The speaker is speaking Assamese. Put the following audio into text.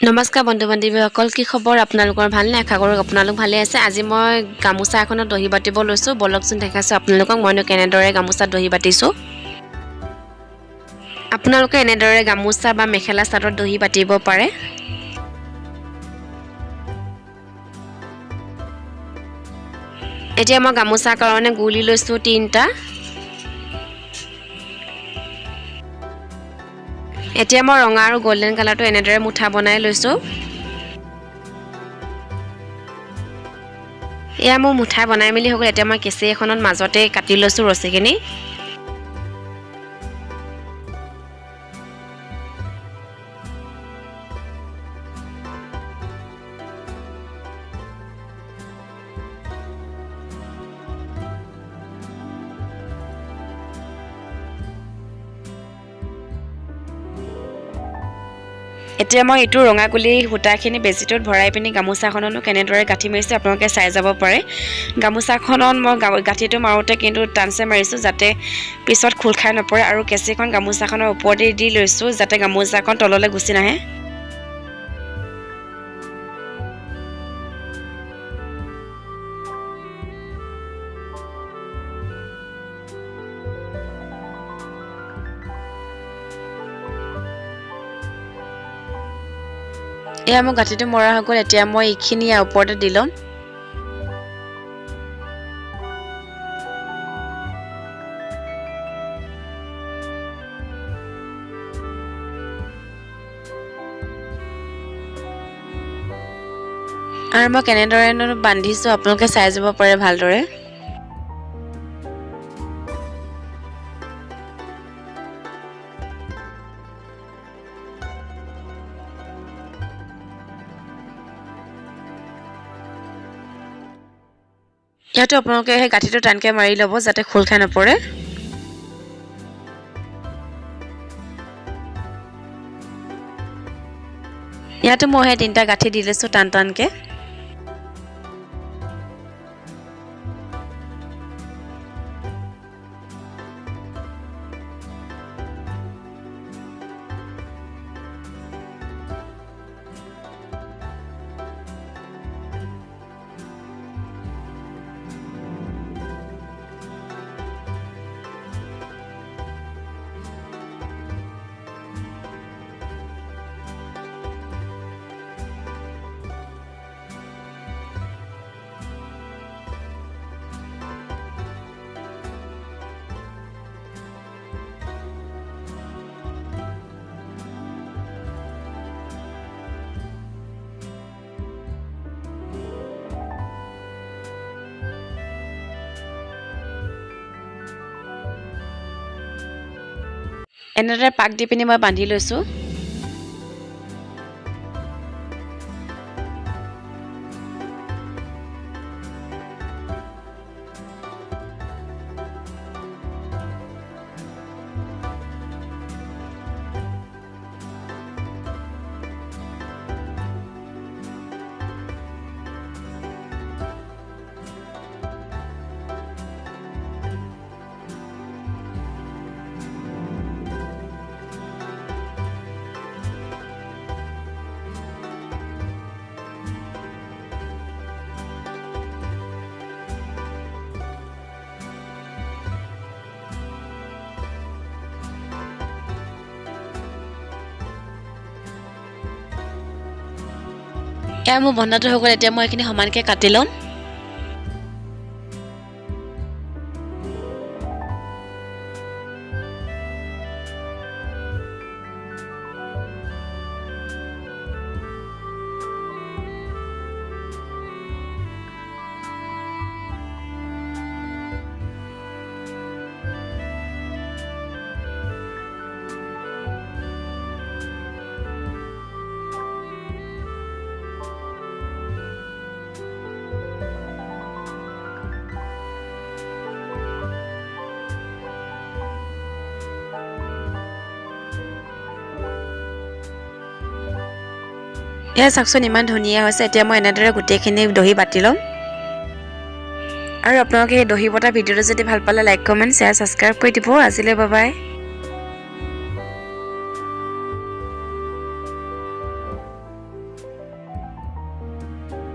নমস্কাৰ বন্ধু বান্ধৱীসকল, কি খবৰ আপোনালোকৰ? ভালনে? আশা কৰোঁ আপোনালোক ভালে আছে। আজি মই গামোচা এখনত দহি বাতিব লৈছোঁ। বলকচোন দেখাইছোঁ আপোনালোকক মইনো কেনেদৰে গামোচা দহি বাতিছোঁ। আপোনালোকে এনেদৰে গামোচা বা মেখেলা চাদৰত দহি বাতিব পাৰে। এতিয়া মই গামোচাৰ কাৰণে গুলি লৈছোঁ 3টা। এতিয়া মই ৰঙা আৰু গোল্ডেন কালাৰটো এনেদৰে মুঠা বনাই লৈছোঁ। এয়া মোৰ মুঠা বনাই মেলি হৈ গ'ল। এতিয়া মই কেঁচি এখনত মাজতে কাটি লৈছোঁ ৰছীখিনি। এতিয়া মই এইটো ৰঙা গুলি সূতাখিনি বেজিটোত ভৰাই পিনি গামোচাখনতো কেনেদৰে গাঁঠি মাৰিছোঁ আপোনালোকে চাই যাব পাৰে। গামোচাখনত মই গাঁঠিটো মাৰোঁতে কিন্তু টানছে মাৰিছোঁ যাতে পিছত খোল খাই নপৰে, আৰু কেঁচিখন গামোচাখনৰ ওপৰতে দি লৈছোঁ যাতে গামোচাখন তললৈ গুচি নাহে। এয়া মোৰ গাঁঠিটো মৰা হৈ গ'ল। এতিয়া মই এইখিনি ইয়াৰ ওপৰতে দি ল'ম। আৰু মই কেনেদৰে বান্ধিছোঁ আপোনালোকে চাই যাব পাৰে ভালদৰে। ইয়াতো আপোনালোকে সেই গাঁঠিটো টানকৈ মাৰি ল'ব যাতে খোল খাই নপৰে। ইয়াতো মই সেই 3টা গাঁঠি দি লৈছোঁ টানকৈ। এনেদৰে পাক দি পিনি মই বান্ধি লৈছোঁ। এয়া মোৰ বন্ধাটো হৈ গ'ল। এতিয়া মই এইখিনি সমানকৈ কাটি ল'ম। এয়া চাওকচোন ইমান ধুনীয়া হৈছে। এতিয়া মই এনেদৰে গোটেইখিনি দহি বাতি ল'ম। আৰু আপোনালোকে এই দহি বটা ভিডিঅ'টো যদি ভাল পালে লাইক, কমেণ্ট, শ্বেয়াৰ, ছাবস্ক্ৰাইব কৰি দিব। আজিলৈ বাই বাই।